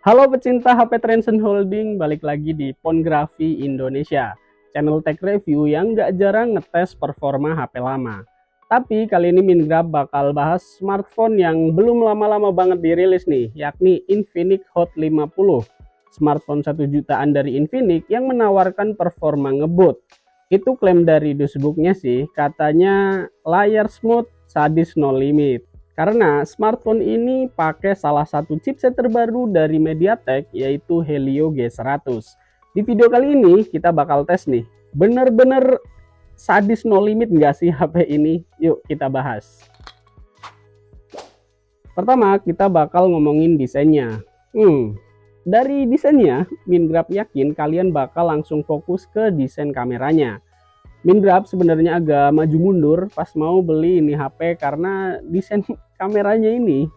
Halo pecinta HP Transcend Holding, balik lagi di Pongrafi Indonesia, channel tech review yang gak jarang ngetes performa HP lama. Tapi kali ini Mingrab bakal bahas smartphone yang belum lama-lama banget dirilis nih, yakni Infinix Hot 50. Smartphone 1 jutaan dari Infinix yang menawarkan performa ngebut. Itu klaim dari dashboardnya sih, katanya layar smooth, sadis no limit. Karena smartphone ini pakai salah satu chipset terbaru dari MediaTek, yaitu Helio G100. Di video kali ini kita bakal tes nih, bener-bener sadis no limit nggak sih HP ini? Yuk kita bahas. Pertama kita bakal ngomongin desainnya. Dari desainnya, Mingrab yakin kalian bakal langsung fokus ke desain kameranya. Mingrab sebenarnya agak maju mundur pas mau beli ini HP karena desain kameranya ini.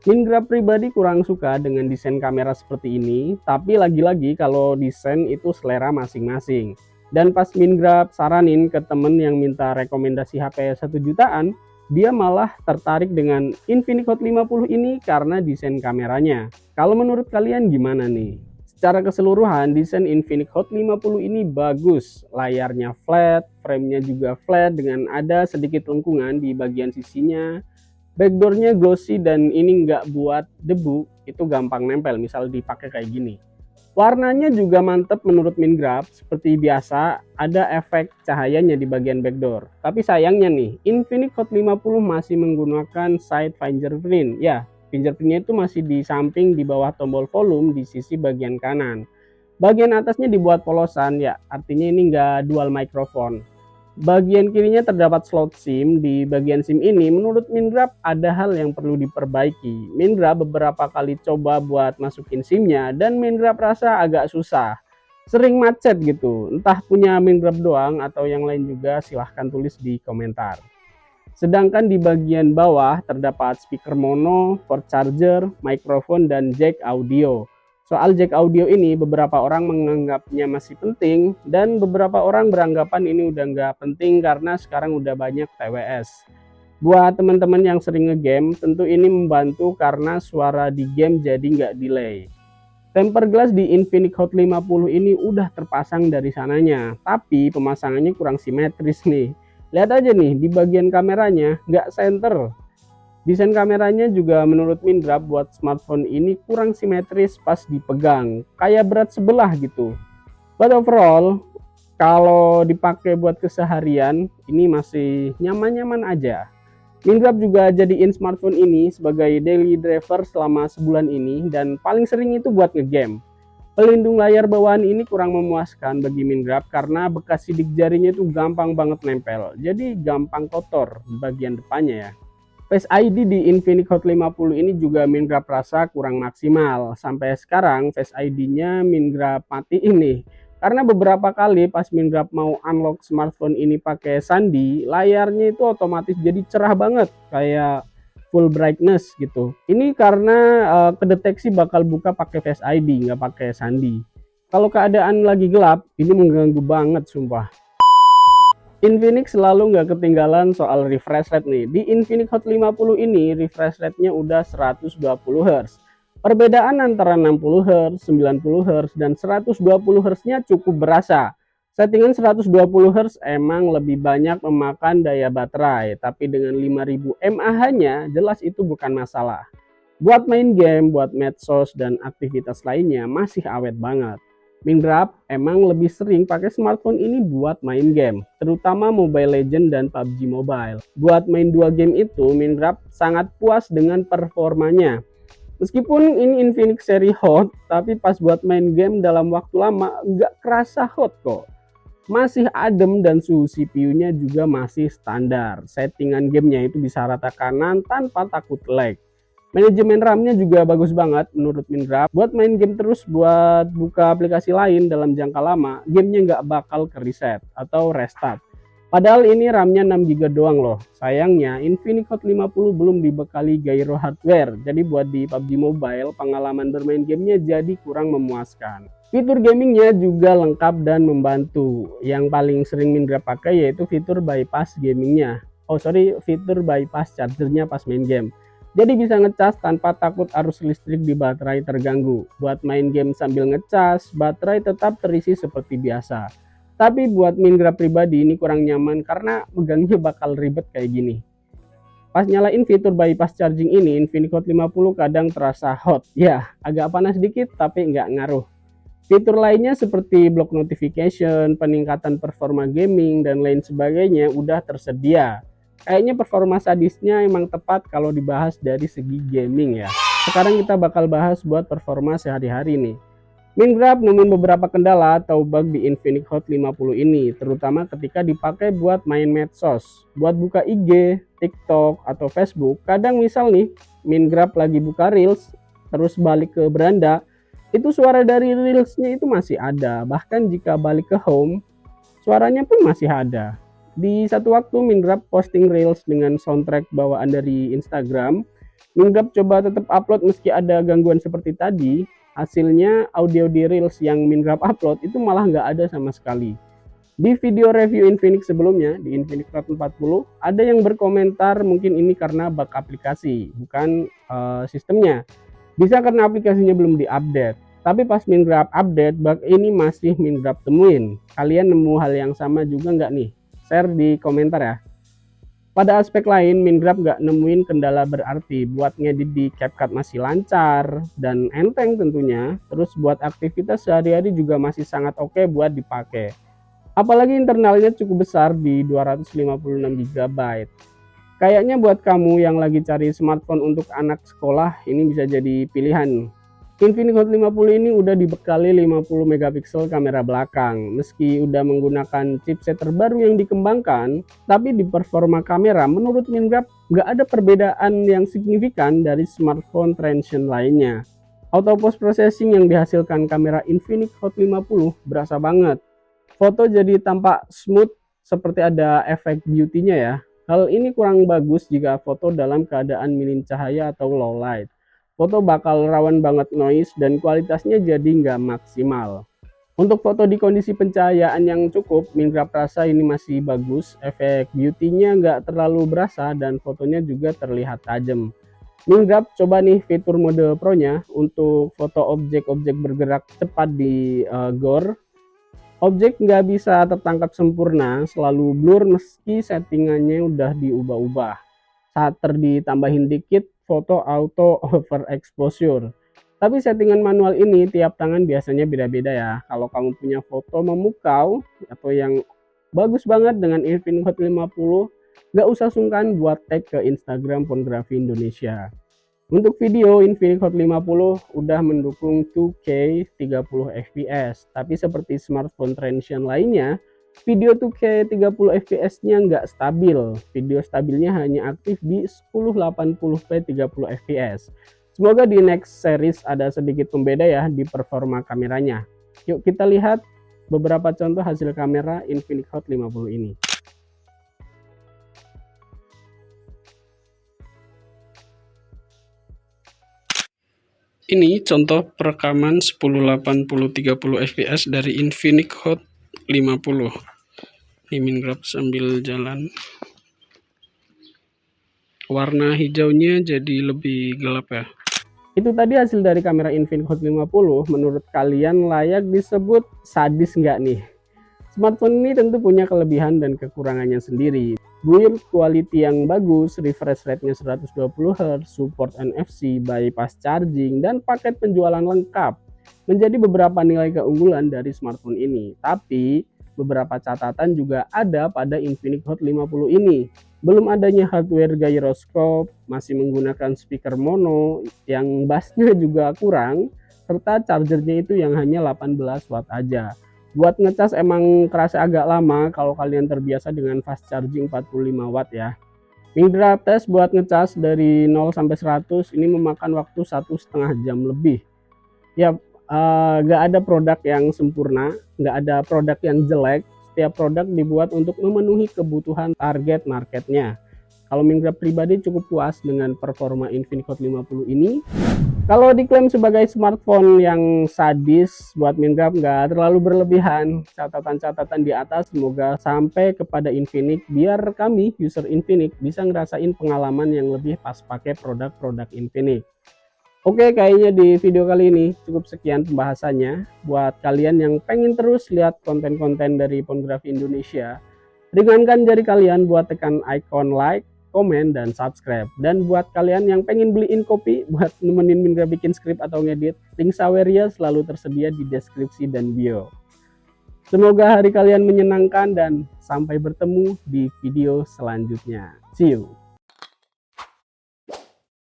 Mingrab pribadi kurang suka dengan desain kamera seperti ini, tapi lagi-lagi kalau desain itu selera masing-masing. Dan pas Mingrab saranin ke temen yang minta rekomendasi HP 1 jutaan, dia malah tertarik dengan Infinix Hot 50 ini karena desain kameranya. Kalau menurut kalian gimana nih? Secara keseluruhan, desain Infinix Hot 50 ini bagus. Layarnya flat, framenya juga flat dengan ada sedikit lengkungan di bagian sisinya. Backdoornya glossy dan ini nggak buat debu, itu gampang nempel, misal dipakai kayak gini. Warnanya juga mantep menurut Mingrab, seperti biasa ada efek cahayanya di bagian backdoor. Tapi sayangnya nih, Infinix Hot 50 masih menggunakan side fingerprint. Ya, fingerprintnya itu masih di samping di bawah tombol volume di sisi bagian kanan. Bagian atasnya dibuat polosan, ya artinya ini nggak dual microphone. Bagian kirinya terdapat slot SIM. Di bagian SIM ini menurut Mingrab ada hal yang perlu diperbaiki. Mingrab beberapa kali coba buat masukin SIM-nya dan Mingrab rasa agak susah. Sering macet gitu. Entah punya Mingrab doang atau yang lain juga, silahkan tulis di komentar. Sedangkan di bagian bawah terdapat speaker mono, port charger, mikrofon, dan jack audio. Soal jack audio ini beberapa orang menganggapnya masih penting dan beberapa orang beranggapan ini udah nggak penting karena sekarang udah banyak TWS. Buat teman-teman yang sering ngegame, tentu ini membantu karena suara di game jadi nggak delay. Tempered glass di Infinix Hot 50 ini udah terpasang dari sananya, tapi pemasangannya kurang simetris nih. Lihat aja nih, di bagian kameranya nggak center. Desain kameranya juga menurut Mingrab buat smartphone ini kurang simetris pas dipegang, kayak berat sebelah gitu. But overall, kalau dipakai buat keseharian, ini masih nyaman-nyaman aja. Mingrab juga jadiin smartphone ini sebagai daily driver selama sebulan ini dan paling sering itu buat ngegame. Pelindung layar bawaan ini kurang memuaskan bagi Mingrab karena bekas sidik jarinya itu gampang banget nempel, jadi gampang kotor di bagian depannya ya. Face ID di Infinix Hot 50 ini juga Mingrab rasa kurang maksimal. Sampai sekarang Face ID-nya Mingrab matiin nih. Karena beberapa kali pas Mingrab mau unlock smartphone ini pakai sandi, layarnya itu otomatis jadi cerah banget, kayak full brightness gitu. Ini karena kedeteksi bakal buka pakai Face ID, nggak pakai sandi. Kalau keadaan lagi gelap, ini mengganggu banget sumpah. Infinix selalu nggak ketinggalan soal refresh rate nih. Di Infinix Hot 50 ini refresh rate-nya udah 120 Hz. Perbedaan antara 60 Hz, 90 Hz, dan 120 Hz-nya cukup berasa. Settingan 120 Hz emang lebih banyak memakan daya baterai, tapi dengan 5000 mAh-nya jelas itu bukan masalah. Buat main game, buat medsos, dan aktivitas lainnya masih awet banget. Mingrab emang lebih sering pakai smartphone ini buat main game, terutama Mobile Legends dan PUBG Mobile. Buat main dua game itu, Mingrab sangat puas dengan performanya. Meskipun ini Infinix seri hot, tapi pas buat main game dalam waktu lama nggak kerasa hot kok. Masih adem dan suhu CPU-nya juga masih standar. Settingan gamenya itu bisa rata kanan tanpa takut lag. Manajemen RAM-nya juga bagus banget menurut Mingrab. Buat main game terus, buat buka aplikasi lain dalam jangka lama, gamenya nggak bakal ke reset atau restart. Padahal ini RAM-nya 6GB doang loh. Sayangnya Infinix Hot 50 belum dibekali gyro hardware. Jadi buat di PUBG Mobile, pengalaman bermain gamenya jadi kurang memuaskan. Fitur gamingnya juga lengkap dan membantu. Yang paling sering Mingrab pakai yaitu fitur bypass gamingnya. Fitur bypass chargernya pas main game. Jadi bisa ngecas tanpa takut arus listrik di baterai terganggu. Buat main game sambil ngecas, baterai tetap terisi seperti biasa. Tapi buat Minecraft pribadi ini kurang nyaman karena megangnya bakal ribet kayak gini. Pas nyalain fitur bypass charging ini, Infinix Hot 50 kadang terasa hot. Ya, agak panas dikit tapi nggak ngaruh. Fitur lainnya seperti block notification, peningkatan performa gaming, dan lain sebagainya udah tersedia. Kayaknya performa sadisnya emang tepat kalau dibahas dari segi gaming ya. Sekarang kita bakal bahas buat performa sehari-hari nih. Minecraft nemuin beberapa kendala atau bug di Infinix Hot 50 ini, terutama ketika dipakai buat main medsos, buat buka IG, TikTok, atau Facebook. Kadang misal nih, Minecraft lagi buka Reels, terus balik ke beranda, itu suara dari Reelsnya itu masih ada. Bahkan jika balik ke home, suaranya pun masih ada. Di satu waktu Minecraft posting Reels dengan soundtrack bawaan dari Instagram, Minecraft coba tetap upload meski ada gangguan seperti tadi. Hasilnya audio di Reels yang Minecraft upload itu malah nggak ada sama sekali. Di video review Infinix sebelumnya, di Infinix Hot 40, ada yang berkomentar mungkin ini karena bug aplikasi, bukan sistemnya. Bisa karena aplikasinya belum diupdate. Tapi pas Minecraft update, bug ini masih Minecraft temuin. Kalian nemu hal yang sama juga nggak nih? Share di komentar ya. Pada aspek lain, Minecraft nggak nemuin kendala berarti. Buat ngedit di CapCut masih lancar dan enteng tentunya. Terus buat aktivitas sehari-hari juga masih sangat oke buat dipakai. Apalagi internalnya cukup besar di 256 GB. Kayaknya buat kamu yang lagi cari smartphone untuk anak sekolah, ini bisa jadi pilihan. Infinix Hot 50 ini udah dibekali 50 megapiksel kamera belakang. Meski udah menggunakan chipset terbaru yang dikembangkan, tapi di performa kamera menurut Minecraft nggak ada perbedaan yang signifikan dari smartphone trendsion lainnya. Auto post processing yang dihasilkan kamera Infinix Hot 50 berasa banget. Foto jadi tampak smooth seperti ada efek beauty-nya ya. Hal ini kurang bagus jika foto dalam keadaan minim cahaya atau low light. Foto bakal rawan banget noise dan kualitasnya jadi nggak maksimal. Untuk foto di kondisi pencahayaan yang cukup, Minecraft rasa ini masih bagus, efek beauty-nya nggak terlalu berasa dan fotonya juga terlihat tajam. Minecraft coba nih fitur mode Pro-nya untuk foto objek-objek bergerak cepat di Gore. Objek nggak bisa tertangkap sempurna, selalu blur meski settingannya udah diubah-ubah. Shutter ditambahin dikit, foto auto overexposure. Tapi settingan manual ini tiap tangan biasanya beda-beda ya. Kalau kamu punya foto memukau atau yang bagus banget dengan Infinix Hot 50, nggak usah sungkan buat tag ke Instagram Pornografi Indonesia. Untuk video, Infinix Hot 50 udah mendukung 2K 30 fps. Tapi seperti smartphone trendsion lainnya, video 2K 30 fps-nya nggak stabil. Video stabilnya hanya aktif di 1080p 30 fps. Semoga di next series ada sedikit pembeda ya di performa kameranya. Yuk kita lihat beberapa contoh hasil kamera Infinix Hot 50 ini. Ini contoh perekaman 1080 30 fps dari Infinix Hot 50. Ini Minecraft sambil jalan. Warna hijaunya jadi lebih gelap ya. Itu tadi hasil dari kamera Infinix Hot 50. Menurut kalian layak disebut sadis nggak nih? Smartphone ini tentu punya kelebihan dan kekurangannya sendiri. Build quality yang bagus, refresh rate-nya 120Hz, support NFC, bypass charging, dan paket penjualan lengkap menjadi beberapa nilai keunggulan dari smartphone ini. Tapi beberapa catatan juga ada pada Infinix Hot 50 ini. Belum adanya hardware gyroscope, masih menggunakan speaker mono yang bassnya juga kurang, serta chargernya itu yang hanya 18 watt aja. Buat ngecas emang kerasa agak lama kalau kalian terbiasa dengan fast charging 45 watt ya. Minecraft test buat ngecas dari 0 sampai 100 ini memakan waktu 1,5 jam lebih. Ya, nggak ada produk yang sempurna, nggak ada produk yang jelek. Setiap produk dibuat untuk memenuhi kebutuhan target marketnya. Kalau Minecraft pribadi cukup puas dengan performa Infinix Hot 50 ini. Kalau diklaim sebagai smartphone yang sadis, buat Mingrab nggak terlalu berlebihan. Catatan-catatan di atas semoga sampai kepada Infinix, biar kami user Infinix bisa ngerasain pengalaman yang lebih pas pakai produk-produk Infinix. Oke, kayaknya di video kali ini cukup sekian pembahasannya. Buat kalian yang pengen terus lihat konten-konten dari Phonography Indonesia, ringankan jari kalian buat tekan icon like, komen, dan subscribe. Dan buat kalian yang pengen beliin kopi buat nemenin Mindra bikin skrip atau ngedit, link Saweria selalu tersedia di deskripsi dan bio. Semoga hari kalian menyenangkan dan sampai bertemu di video selanjutnya. See you!